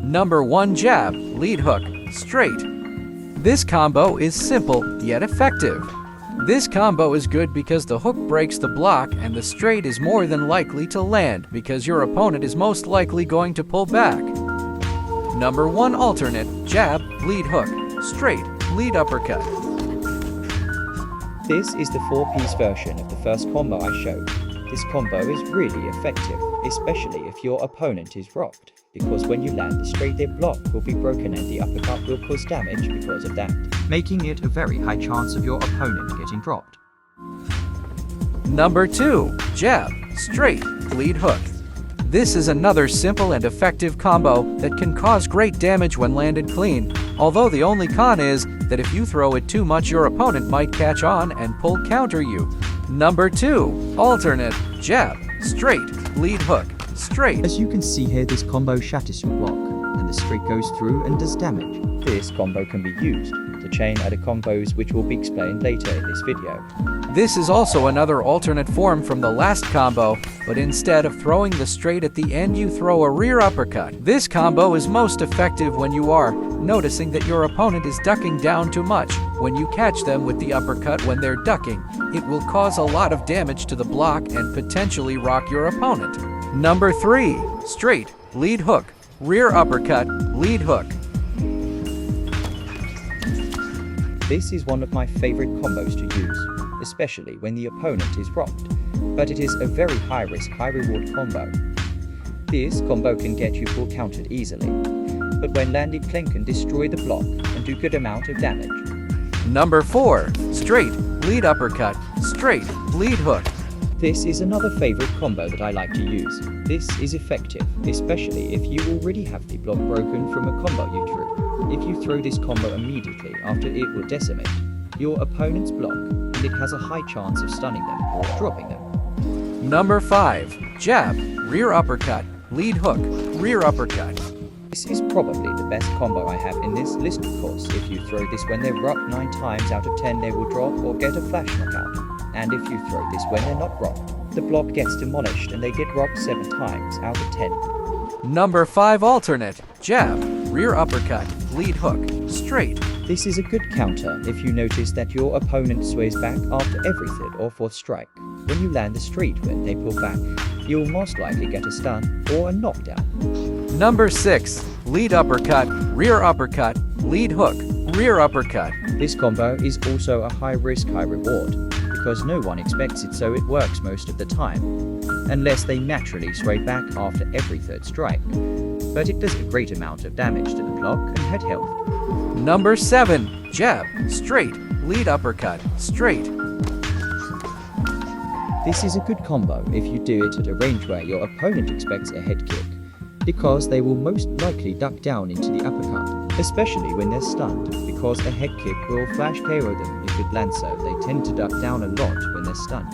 Number 1 jab, lead hook, straight. This combo is simple yet effective. This combo is good because the hook breaks the block and the straight is more than likely to land because your opponent is most likely going to pull back. Number 1 alternate, jab, lead hook, straight, lead uppercut. This is the 4-piece version of the first combo I showed. This combo is really effective, especially if your opponent is rocked, because when you land the straight their block will be broken and the uppercut will cause damage because of that, making it a very high chance of your opponent getting dropped. Number 2, jab, straight, lead hook. This is another simple and effective combo that can cause great damage when landed clean, although the only con is that if you throw it too much your opponent might catch on and pull counter you. Number 2, alternate, jab, straight, lead hook, straight. As you can see here, this combo shatters your block, and the straight goes through and does damage. This combo can be used to chain other combos which will be explained later in this video. This is also another alternate form from the last combo, but instead of throwing the straight at the end you throw a rear uppercut. This combo is most effective when you are noticing that your opponent is ducking down too much. When you catch them with the uppercut when they're ducking, it will cause a lot of damage to the block and potentially rock your opponent. Number 3, straight, lead hook, rear uppercut, lead hook. This is one of my favorite combos to use, especially when the opponent is rocked, but it is a very high risk, high reward combo. This combo can get you full countered easily, but when landed clean can destroy the block and do good amount of damage. Number 4, straight, lead uppercut, straight, lead hook. This is another favorite combo that I like to use. This is effective, especially if you already have the block broken from a combo you threw. If you throw this combo immediately after, it will decimate your opponent's block, and it has a high chance of stunning them or dropping them. Number 5, jab, rear uppercut, lead hook, rear uppercut. This is probably the best combo I have in this list. Of course, if you throw this when they're rocked 9 times out of 10 they will drop or get a flash knockout. And if you throw this when they're not rocked, the block gets demolished and they get rocked 7 times out of 10. Number 5 alternate, jab, rear uppercut, lead hook, straight. This is a good counter if you notice that your opponent sways back after every 3rd or 4th strike. When you land the straight when they pull back, you'll most likely get a stun or a knockdown. Number 6, lead uppercut, rear uppercut, lead hook, rear uppercut. This combo is also a high risk, high reward, because no one expects it, so it works most of the time, unless they naturally sway back after every 3rd strike. But it does a great amount of damage to the block and head health. Number 7, jab, straight, lead uppercut, straight. This is a good combo if you do it at a range where your opponent expects a head kick, because they will most likely duck down into the uppercut, especially when they're stunned, because a head kick will flash KO them if it lands, so they tend to duck down a lot when they're stunned.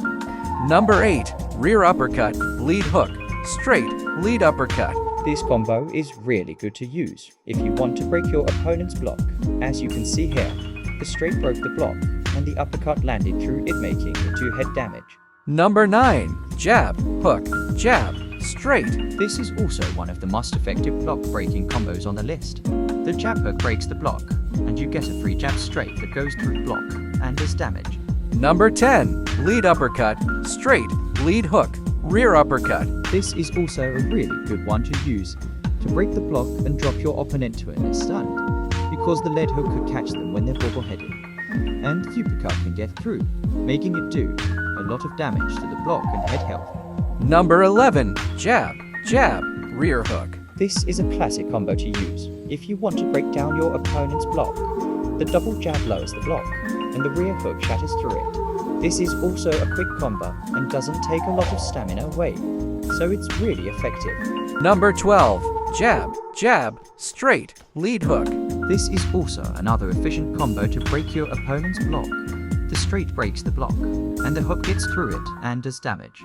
Number 8, rear uppercut, lead hook, straight, lead uppercut. This combo is really good to use if you want to break your opponent's block. As you can see here, the straight broke the block and the uppercut landed through it, making it 2 head damage. Number 9, jab, hook, jab, straight. This is also one of the most effective block breaking combos on the list. The jab hook breaks the block, and you get a free jab straight that goes through the block and does damage. Number 10, lead uppercut, straight, lead hook, rear uppercut. This is also a really good one to use to break the block and drop your opponent to when they're stunned, because the lead hook could catch them when they're bobble-headed, and the uppercut can get through, making it do a lot of damage to the block and head health. Number 11, jab, jab, rear hook. This is a classic combo to use if you want to break down your opponent's block. The double jab lowers the block, and the rear hook shatters through it. This is also a quick combo and doesn't take a lot of stamina away, so it's really effective. Number 12, jab, jab, straight, lead hook. This is also another efficient combo to break your opponent's block. The straight breaks the block, and the hook gets through it and does damage.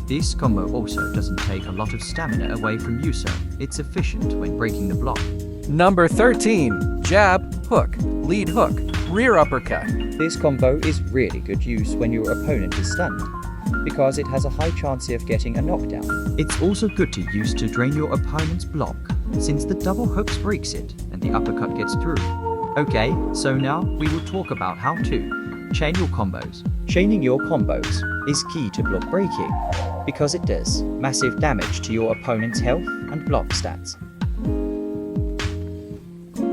This combo also doesn't take a lot of stamina away from you, so it's efficient when breaking the block. Number 13, jab, hook, lead hook, rear uppercut. This combo is really good use when your opponent is stunned, because it has a high chance of getting a knockdown. It's also good to use to drain your opponent's block since the double hooks breaks it and the uppercut gets through. Okay, so now we will talk about how to chain your combos. Chaining your combos is key to block breaking because it does massive damage to your opponent's health and block stats.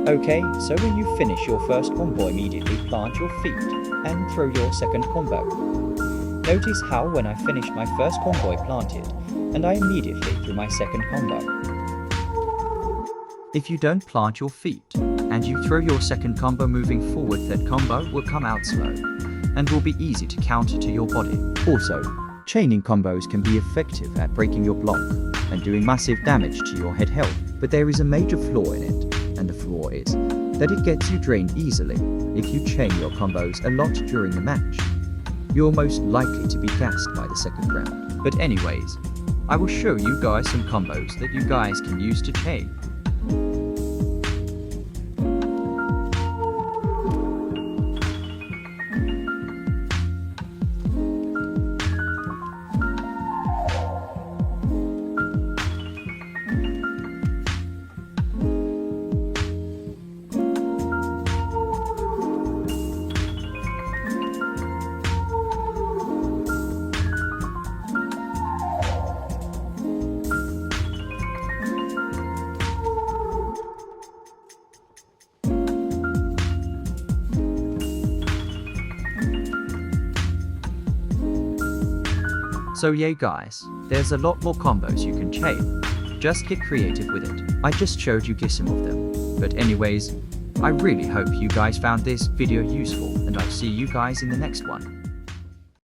Okay, so when you finish your first combo, immediately plant your feet and throw your second combo. Notice how when I finished my first combo I planted and I immediately threw my second combo. If you don't plant your feet and you throw your second combo moving forward, that combo will come out slow and will be easy to counter to your body. Also, chaining combos can be effective at breaking your block and doing massive damage to your head health, but there is a major flaw in it, and the flaw is that it gets you drained easily. If you chain your combos a lot during the match, you're most likely to be gassed by the second round. But anyways, I will show you guys some combos that you guys can use to chain. So yeah guys, there's a lot more combos you can chain. Just get creative with it. I just showed you some of them. But anyways, I really hope you guys found this video useful, and I'll see you guys in the next one.